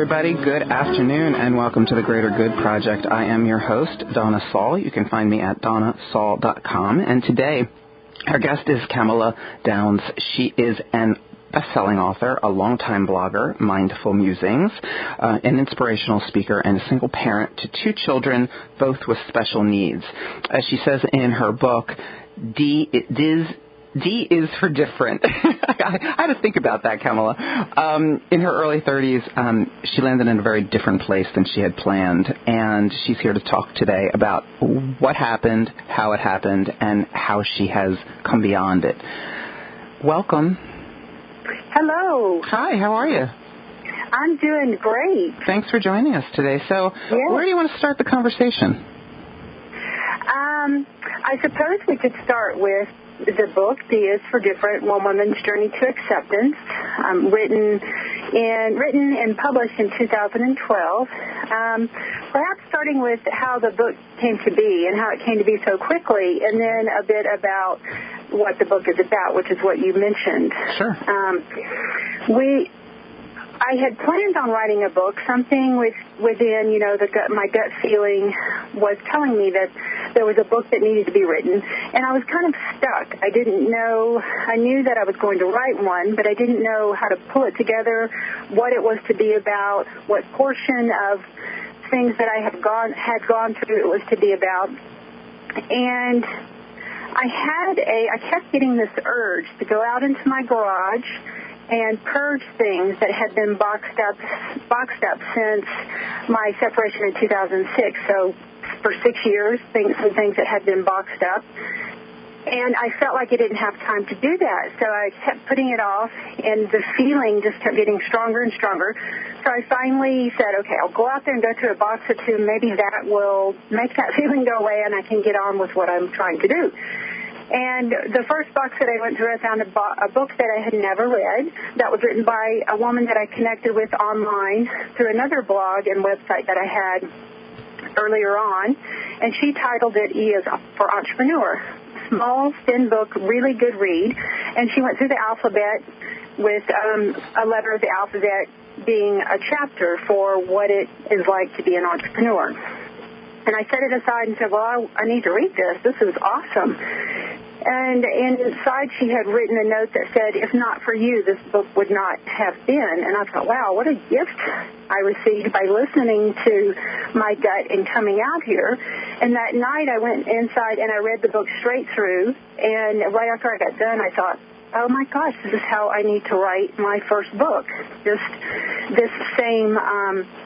everybody. Good afternoon, and welcome to the Greater Good Project. I am your host, Donna Saul. You can find me at donnasaul.com. And today, our guest is Camilla Downs. She is an best-selling author, a longtime blogger, Mindful Musings, an inspirational speaker, and a single parent to two children, both with special needs. As she says in her book, D is for different. I had to think about that, Camilla. In her early 30s, she landed in a very different place than she had planned, and she's here to talk today about what happened, how it happened, and how she has come beyond it. Welcome. Hello. Hi, how are you? I'm doing great. Thanks for joining us today. So, Where do you want to start the conversation? I suppose we could start with the book, D is for Different, One Woman's Journey to Acceptance, written and published in 2012. Perhaps starting with how the book came to be and how it came to be so quickly, and then a bit about what the book is about, which is what you mentioned. Sure. I had planned on writing a book. Something within, my gut feeling was telling me that there was a book that needed to be written, and I was kind of stuck. I didn't know. I knew that I was going to write one, but I didn't know how to pull it together, what it was to be about, what portion of things that I had gone through it was to be about, and I kept getting this urge to go out into my garage and purge things that had been boxed up since my separation in 2006. So for 6 years, things that had been boxed up. And I felt like I didn't have time to do that. So I kept putting it off, and the feeling just kept getting stronger and stronger. So I finally said, okay, I'll go out there and go through a box or two. Maybe that will make that feeling go away, and I can get on with what I'm trying to do. And the first box that I went through, I found a book that I had never read that was written by a woman that I connected with online through another blog and website that I had earlier on, and she titled it E is for Entrepreneur. Small, thin book, really good read, and she went through the alphabet with a letter of the alphabet being a chapter for what it is like to be an entrepreneur. And I set it aside and said, well, I need to read this. This is awesome. And inside she had written a note that said, if not for you, this book would not have been. And I thought, wow, what a gift I received by listening to my gut and coming out here. And that night I went inside and I read the book straight through. And right after I got done, I thought, oh, my gosh, this is how I need to write my first book. Just this same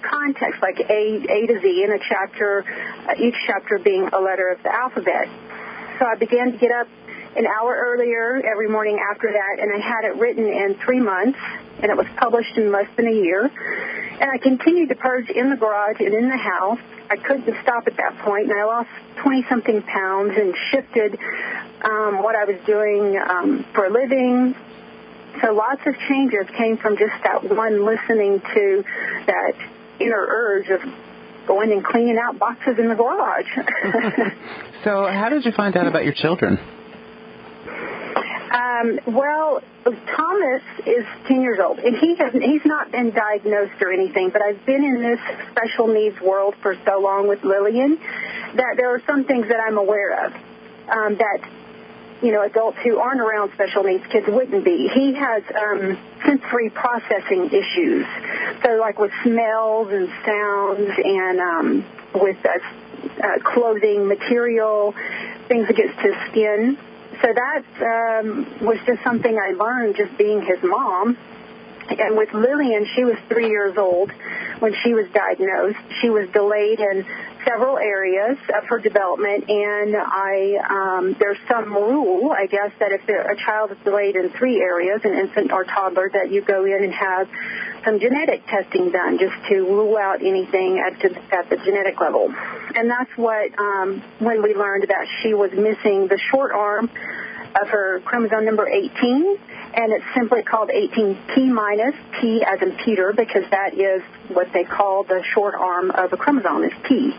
context, like A to Z in a chapter, each chapter being a letter of the alphabet. So I began to get up an hour earlier every morning after that, and I had it written in 3 months, and it was published in less than a year. And I continued to purge in the garage and in the house. I couldn't stop at that point, and I lost 20-something pounds and shifted what I was doing for a living. So lots of changes came from just that one listening to that inner urge of going and cleaning out boxes in the garage. So how did you find out about your children? Well, Thomas is 10 years old, and he's not been diagnosed or anything, but I've been in this special needs world for so long with Lillian that there are some things that I'm aware of that, adults who aren't around special needs kids wouldn't be. He has sensory processing issues, so like with smells and sounds and with clothing material, things that gets to skin. So that was just something I learned just being his mom. And with Lillian, she was 3 years old when she was diagnosed. She was delayed in several areas of her development, and there's some rule, I guess, that if a child is delayed in 3 areas, an infant or toddler, that you go in and have some genetic testing done just to rule out anything at the genetic level. And that's what, when we learned that she was missing the short arm of her chromosome number 18, and it's simply called 18P minus, P as in Peter, because that is what they call the short arm of a chromosome, is P.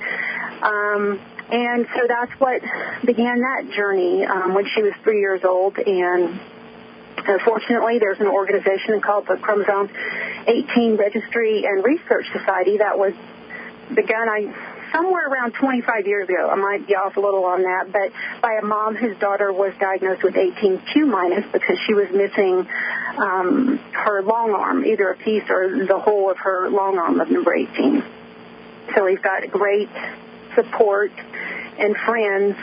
And so that's what began that journey when she was 3 years old. And fortunately, there's an organization called the Chromosome 18 Registry and Research Society. That was begun somewhere around 25 years ago. I might be off a little on that, but by a mom whose daughter was diagnosed with 18q- because she was missing her long arm, either a piece or the whole of her long arm of number 18. So we've got great support and friends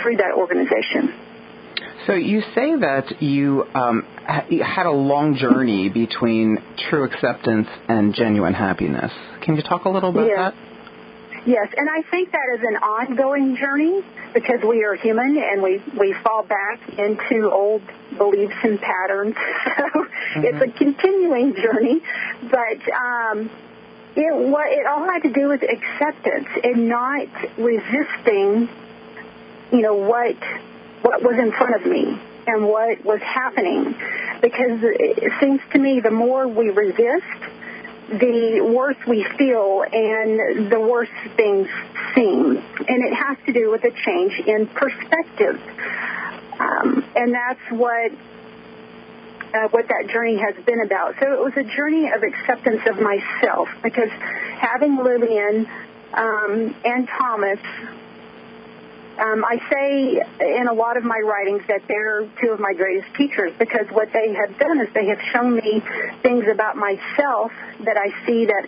through that organization. So you say that you had a long journey between true acceptance and genuine happiness. Can you talk a little about that? Yes, and I think that is an ongoing journey because we are human and we fall back into old beliefs and patterns. So it's a continuing journey, but it all had to do with acceptance and not resisting, what was in front of me and what was happening. Because it seems to me the more we resist, the worse we feel and the worse things seem. And it has to do with a change in perspective. And that's what that journey has been about. So it was a journey of acceptance of myself because having Lillian and Thomas, I say in a lot of my writings that they're two of my greatest teachers because what they have done is they have shown me things about myself that I see that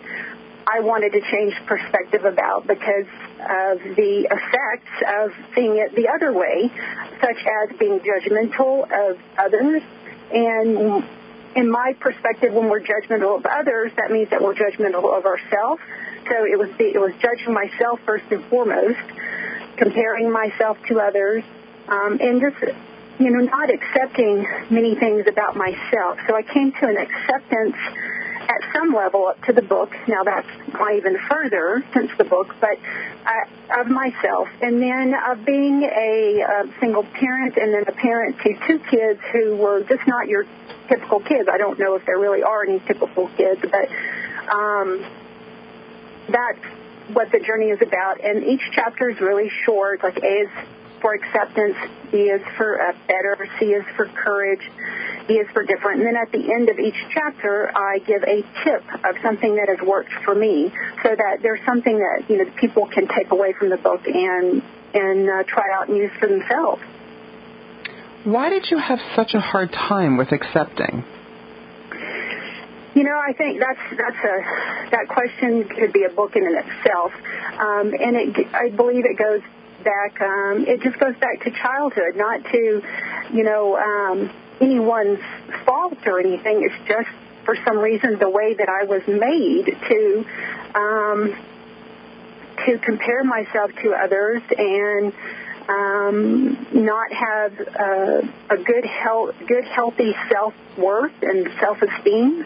I wanted to change perspective about because of the effects of seeing it the other way, such as being judgmental of others. And in my perspective, when we're judgmental of others, that means that we're judgmental of ourselves. So it was judging myself first and foremost, comparing myself to others, and just, not accepting many things about myself. So I came to an acceptance at some level up to the book. Now that's gone even further since the book, but of myself. And then of being a single parent and then a parent to two kids who were just not your typical kids. I don't know if there really are any typical kids, but that's what the journey is about. And each chapter is really short. Like A is for acceptance, B is for better, C is for courage, D is for different. And then at the end of each chapter, I give a tip of something that has worked for me so that there's something that, people can take away from the book and try out and use for themselves. Why did you have such a hard time with accepting? I think that question could be a book in itself, and I believe it goes back. It just goes back to childhood, not to anyone's fault or anything. It's just for some reason the way that I was made to compare myself to others and not have a good healthy self-worth and self-esteem.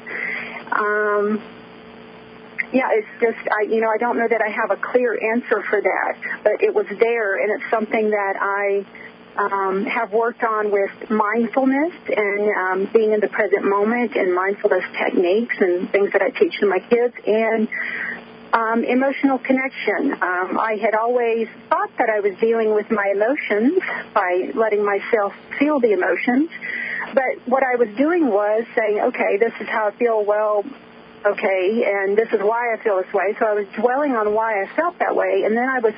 It's just, I don't know that I have a clear answer for that, but it was there, and it's something that I have worked on with mindfulness and being in the present moment and mindfulness techniques and things that I teach to my kids, and emotional connection. I had always thought that I was dealing with my emotions by letting myself feel the emotions, but what I was doing was saying, okay, this is how I feel, well, okay, and this is why I feel this way. So I was dwelling on why I felt that way, and then I was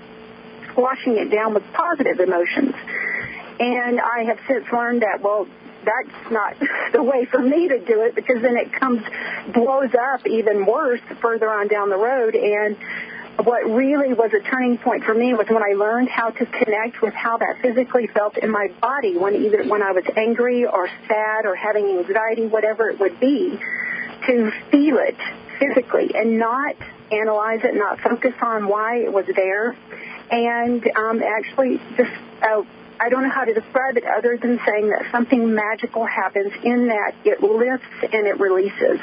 squashing it down with positive emotions. And I have since learned that, well, that's not the way for me to do it, because then it blows up even worse further on down the road. And what really was a turning point for me was when I learned how to connect with how that physically felt in my body when I was angry or sad or having anxiety, whatever it would be, to feel it physically and not analyze it, not focus on why it was there, and actually just I don't know how to describe it other than saying that something magical happens in that it lifts and it releases.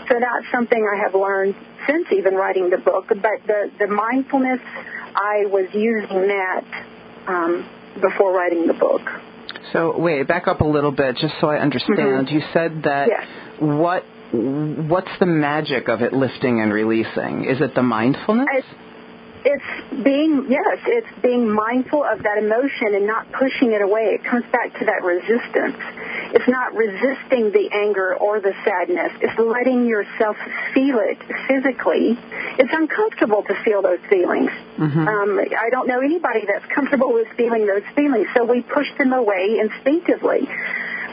So that's something I have learned since even writing the book. But the mindfulness, I was using that before writing the book. So wait, back up a little bit just so I understand. Mm-hmm. You said that what's the magic of it lifting and releasing? Is it the mindfulness? It's being mindful of that emotion and not pushing it away. It comes back to that resistance. It's not resisting the anger or the sadness. It's letting yourself feel it physically. It's uncomfortable to feel those feelings. I don't know anybody that's comfortable with feeling those feelings, so we push them away instinctively.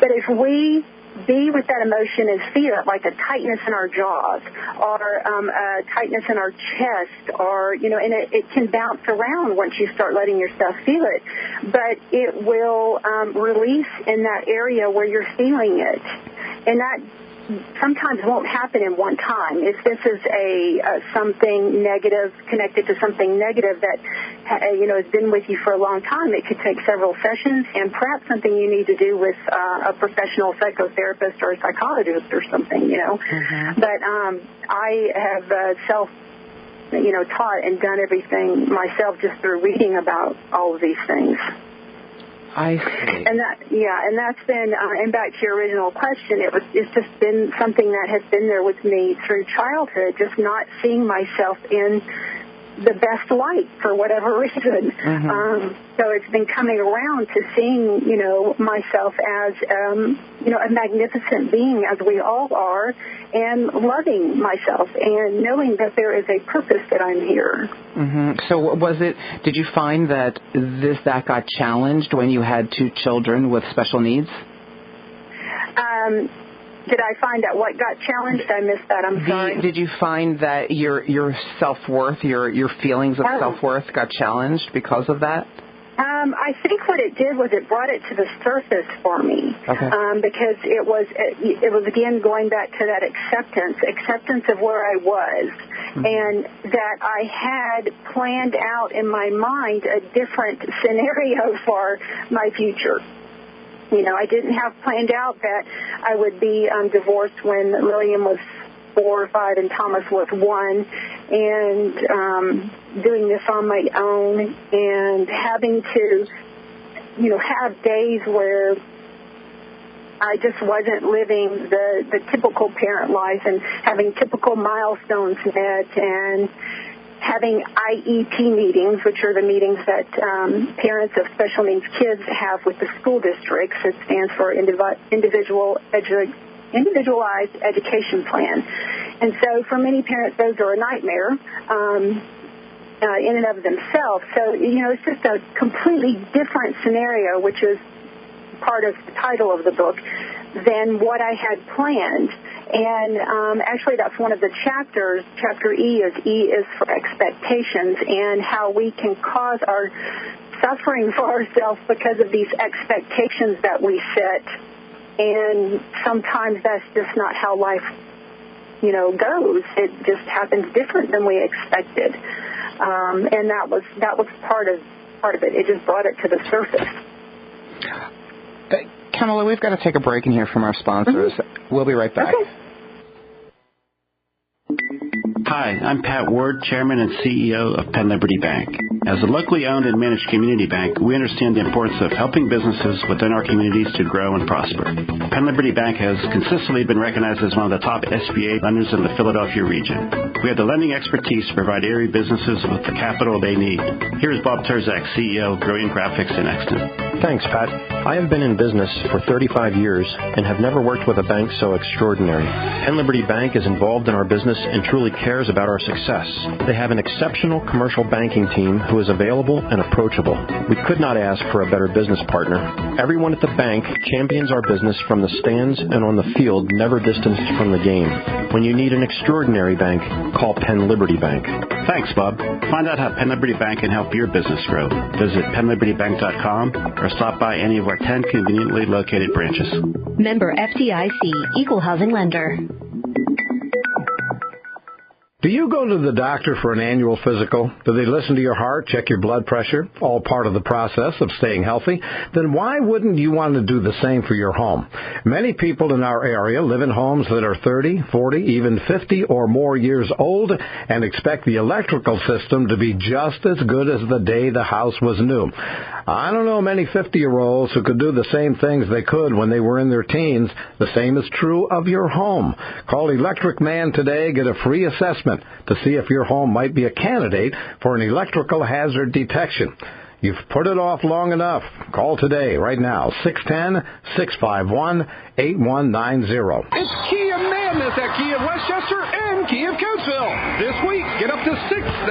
But if we be with that emotion and feel it, like a tightness in our jaws or a tightness in our chest, or, and it can bounce around once you start letting yourself feel it, but it will release in that area where you're feeling it. And that sometimes won't happen in one time. If this is something negative, connected to something negative that has been with you for a long time, it could take several sessions, and perhaps something you need to do with a professional psychotherapist or a psychologist or something. But I have taught and done everything myself just through reading about all of these things. I see. And that's been, and back to your original question, it's just been something that has been there with me through childhood, just not seeing myself in the best light for whatever reason. So it's been coming around to seeing, myself as, a magnificent being, as we all are, and loving myself and knowing that there is a purpose that I'm here. So did you find that that got challenged when you had two children with special needs? Did I find that what got challenged? I missed that. I'm sorry. Did you find that your self-worth, your feelings of self-worth got challenged because of that? I think what it did was it brought it to the surface for me, because it was again going back to that acceptance of where I was, and that I had planned out in my mind a different scenario for my future. I didn't have planned out that I would be divorced when William was 4 or 5 and Thomas was 1, and doing this on my own and having to, have days where I just wasn't living the typical parent life and having typical milestones met and having IEP meetings, which are the meetings that parents of special needs kids have with the school districts. It stands for Individualized Education Plan. And so for many parents, those are a nightmare in and of themselves. So, it's just a completely different scenario, which is part of the title of the book, than what I had planned. And actually that's one of the chapters. Chapter E is for expectations and how we can cause our suffering for ourselves because of these expectations that we set. And sometimes that's just not how life, goes. It just happens different than we expected. And that was part of it. It just brought it to the surface. Camilla, we've got to take a break in here from our sponsors. We'll be right back. Okay. Hi, I'm Pat Ward, Chairman and CEO of Penn Liberty Bank. As a locally owned and managed community bank, we understand the importance of helping businesses within our communities to grow and prosper. Penn Liberty Bank has consistently been recognized as one of the top SBA lenders in the Philadelphia region. We have the lending expertise to provide area businesses with the capital they need. Here's Bob Terzak, CEO of Brilliant Graphics in Exton. Thanks, Pat. I have been in business for 35 years and have never worked with a bank so extraordinary. Penn Liberty Bank is involved in our business and truly cares about our success. They have an exceptional commercial banking team who is available and approachable. We could not ask for a better business partner. Everyone at the bank champions our business from the stands and on the field, never distanced from the game. When you need an extraordinary bank, call Penn Liberty Bank. Thanks, Bob. Find out how Penn Liberty Bank can help your business grow. Visit PennLibertyBank.com or stop by any of our 10 conveniently located branches. Member FDIC, Equal Housing Lender. Do you go to the doctor for an annual physical? Do they listen to your heart, check your blood pressure, all part of the process of staying healthy? Then why wouldn't you want to do the same for your home? Many people in our area live in homes that are 30, 40, even 50 or more years old and expect the electrical system to be just as good as the day the house was new. I don't know many 50-year-olds who could do the same things they could when they were in their teens. The same is true of your home. Call Electric Man today. Get a free assessment to see if your home might be a candidate for an electrical hazard detection. You've put it off long enough. Call today, right now, 610-651-8190. It's Kia Madness at Kia of Westchester and Kia of Coatesville. This week, get up to $6,000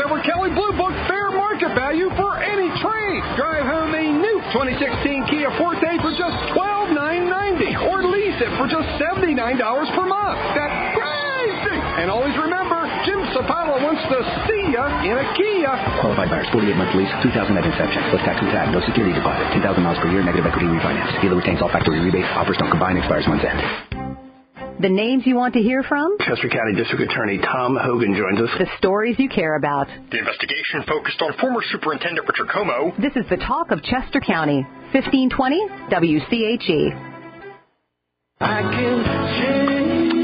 over Kelley Blue Book fair market value for any trade. Drive home a new 2016 Kia Forte for just $12,990 or lease it for just $79 per month. That's crazy! And always remember, Jim Sapala wants to see ya in a Kia. Qualified buyers, 48-month lease, $2,000 at inception. Plus tax and tag, no security deposit, 10,000 miles per year, negative equity refinance. Dealer retains all factory rebates. Offers don't combine, expires month's end. The names you want to hear from? Chester County District Attorney Tom Hogan joins us. The stories you care about. The investigation focused on former Superintendent Richard Como. This is the talk of Chester County. 1520 WCHE.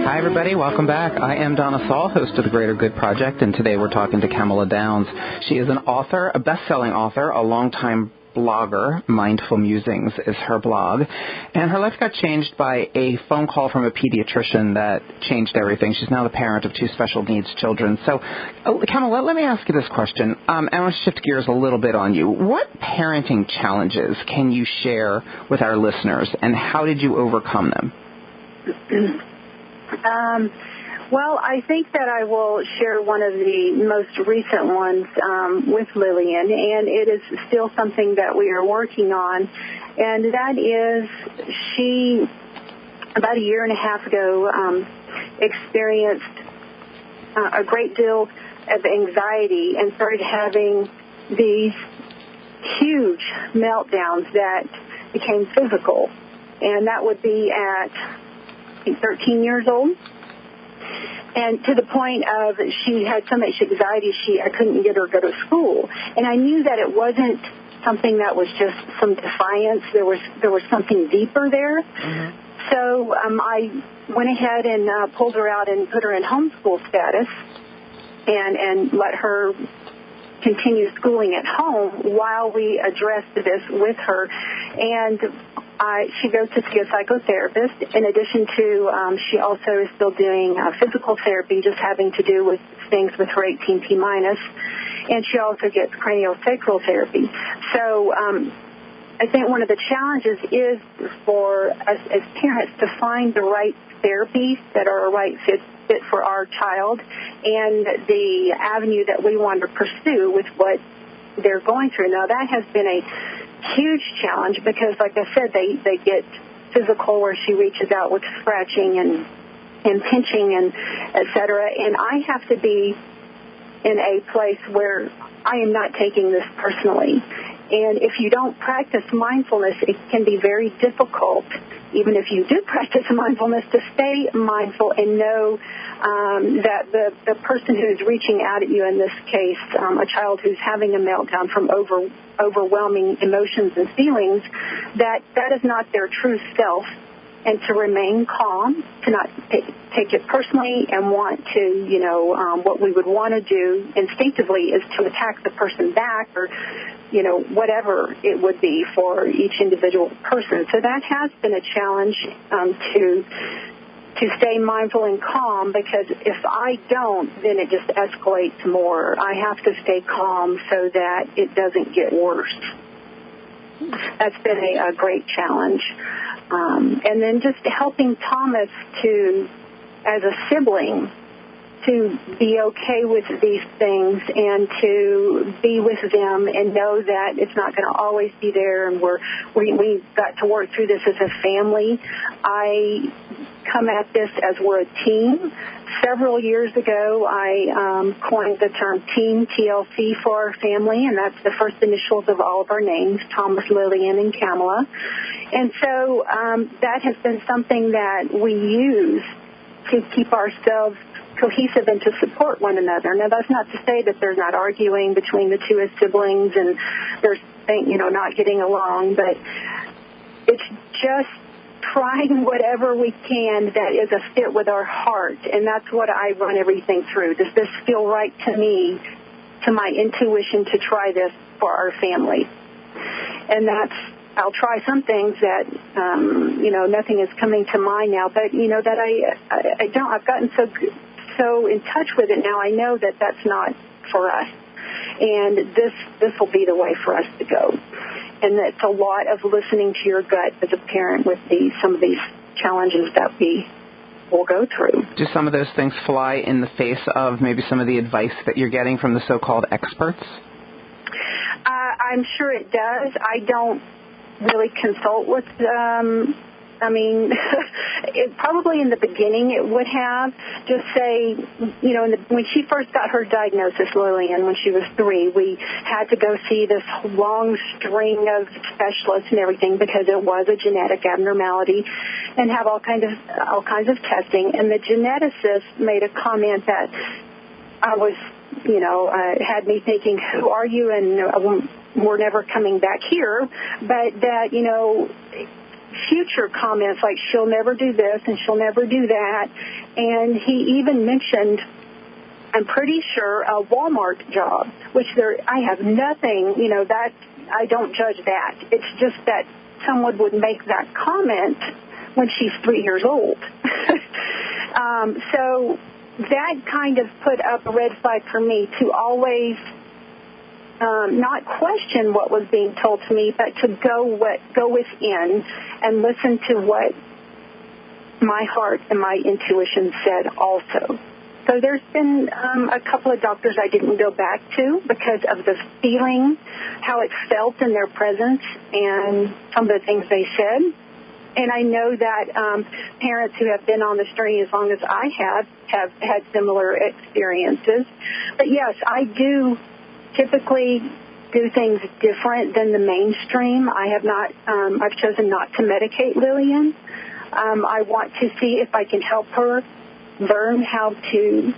Hi, everybody. Welcome back. I am Donna Saul, host of the Greater Good Project, and today we're talking to Camilla Downs. She is an author, a best-selling author, a longtime blogger. Mindful Musings is her blog. And her life got changed by a phone call from a pediatrician that changed everything. She's now the parent of 2 special needs children. So, Camilla, let me ask you this question. I want to shift gears a little bit on you. What parenting challenges can you share with our listeners, and how did you overcome them? Well, I think that I will share one of the most recent ones with Lillian, and it is still something that we are working on, and that is she, about a year and a half ago, experienced a great deal of anxiety and started having these huge meltdowns that became physical, and that would be at 13 years old. And to the point of she had so much anxiety, I couldn't get her to go to school. And I knew that it wasn't something that was just some defiance. There was something deeper there. Mm-hmm. So I went ahead and pulled her out and put her in homeschool status and let her continue schooling at home while we addressed this with her. And she goes to see a psychotherapist. In addition to, she also is still doing physical therapy, just having to do with things with her 18T minus. And she also gets craniosacral therapy. So I think one of the challenges is for us as parents to find the right therapies that are a right fit for our child and the avenue that we want to pursue with what they're going through. Now, that has been a huge challenge because, like I said, they get physical where she reaches out with scratching and pinching and et cetera, and I have to be in a place where I am not taking this personally. And if you don't practice mindfulness, it can be very difficult, even if you do practice mindfulness, to stay mindful and know that the person who's reaching out at you, in this case, a child who's having a meltdown from overwhelming emotions and feelings, that is not their true self, and to remain calm, to not take it personally and want to, what we would want to do instinctively is to attack the person back or, whatever it would be for each individual person. So that has been a challenge to stay mindful and calm, because if I don't, then it just escalates more. I have to stay calm so that it doesn't get worse. That's been a great challenge. And then just helping Thomas to, as a sibling, to be okay with these things and to be with them and know that it's not going to always be there, and we got to work through this as a family. I come at this as we're a team. Several years ago, I coined the term Team TLC for our family, and that's the first initials of all of our names, Thomas, Lillian, and Camilla. And so that has been something that we use to keep ourselves cohesive and to support one another. Now, that's not to say that there's not arguing between the two as siblings and there's, not getting along, but it's just trying whatever we can that is a fit with our heart, and that's what I run everything through. Does this feel right to me, to my intuition, to try this for our family? And I'll try some things that, nothing is coming to mind now, but, that I don't. I've gotten so in touch with it now, I know that that's not for us. And this will be the way for us to go. And it's a lot of listening to your gut as a parent with some of these challenges that we will go through. Do some of those things fly in the face of maybe some of the advice that you're getting from the so-called experts? I'm sure it does. I don't really consult with probably in the beginning it would have. Just say, when she first got her diagnosis, Lillian, when she was 3, we had to go see this long string of specialists and everything because it was a genetic abnormality, and have all kinds of testing. And the geneticist made a comment that I was, had me thinking, who are you? And we're never coming back here. But that, future comments like she'll never do this and she'll never do that. And he even mentioned, I'm pretty sure, a Walmart job, which I have nothing, that I don't judge that. It's just that someone would make that comment when she's 3 years old. So that kind of put up a red flag for me to always not question what was being told to me, but to go within and listen to what my heart and my intuition said also. So there's been a couple of doctors I didn't go back to because of the feeling, how it felt in their presence, and some of the things they said. And I know that parents who have been on this journey as long as I have had similar experiences. But yes, I do typically do things different than the mainstream. I've chosen not to medicate Lillian. I want to see if I can help her learn how to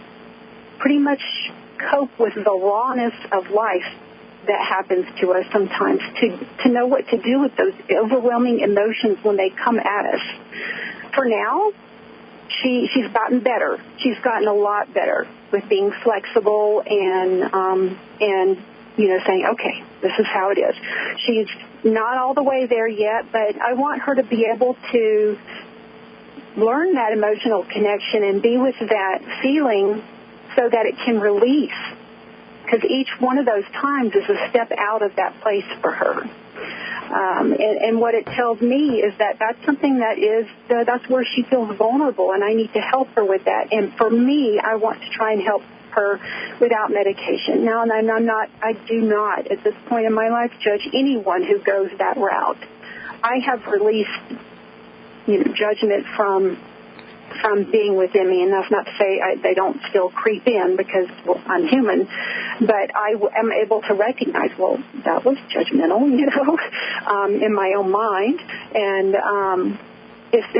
pretty much cope with the rawness of life that happens to us sometimes, to know what to do with those overwhelming emotions when they come at us. For now, she's gotten better. She's gotten a lot better with being flexible and saying, okay, this is how it is. She's not all the way there yet, but I want her to be able to learn that emotional connection and be with that feeling so that it can release. Because each one of those times is a step out of that place for her. And what it tells me is that that's something that's where she feels vulnerable, and I need to help her with that. And for me, I want to try and help her without medication. Now, and I do not, at this point in my life, judge anyone who goes that route. I have released, judgment from being within me, and that's not to say they don't still creep in because I'm human, but I am able to recognize, that was judgmental, in my own mind, and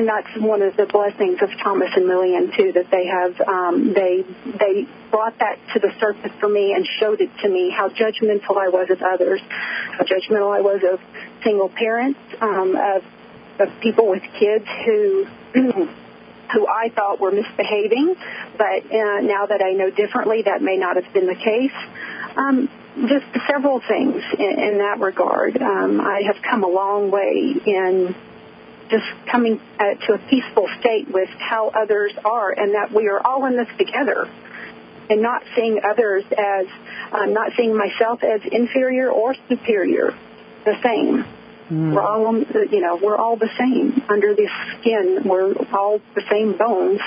that's one of the blessings of Thomas and Lillian too, that they have they brought that to the surface for me and showed it to me how judgmental I was of others, how judgmental I was of single parents, of people with kids who I thought were misbehaving, but now that I know differently, that may not have been the case. Just several things in that regard. I have come a long way in just coming to a peaceful state with how others are, and that we are all in this together, and not seeing others as, not seeing myself as inferior or superior, the same. We're all, we're all the same under this skin. We're all the same bones,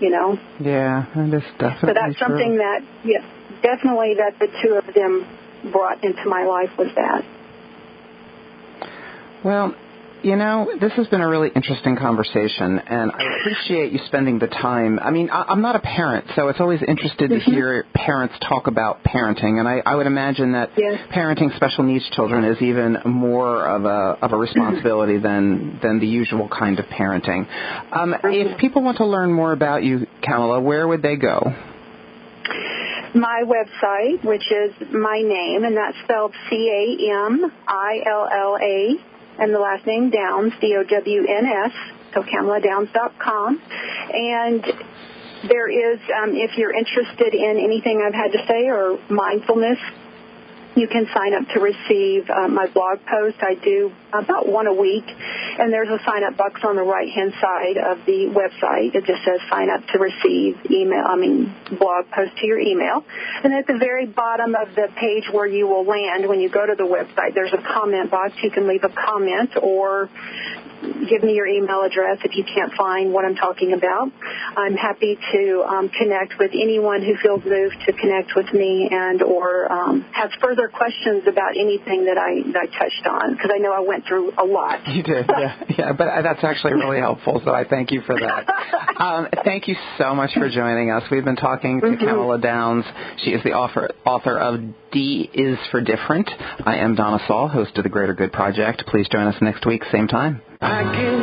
Yeah, that is definitely So that's something that, definitely that the two of them brought into my life was that. Well, this has been a really interesting conversation, and I appreciate you spending the time. I mean, I'm not a parent, so it's always interested to hear parents talk about parenting, and I would imagine that parenting special needs children is even more of a responsibility than the usual kind of parenting. If people want to learn more about you, Camilla, where would they go? My website, which is my name, and that's spelled Camilla, and the last name Downs, DOWNS, so CamillaDowns.com. And there is, if you're interested in anything I've had to say or mindfulness, you can sign up to receive my blog post. I do about one a week, and there's a sign-up box on the right-hand side of the website. It just says sign up to receive blog post to your email. And at the very bottom of the page where you will land when you go to the website, there's a comment box. You can leave a comment or give me your email address if you can't find what I'm talking about. I'm happy to connect with anyone who feels moved to connect with me and or has further questions about anything that I touched on, because I know I went through a lot. You did, yeah, but that's actually really helpful, so I thank you for that. Thank you so much for joining us. We've been talking to Camilla Downs. She is the author of D is for Different. I am Donna Saul, host of the Greater Good Project. Please join us next week, same time. I can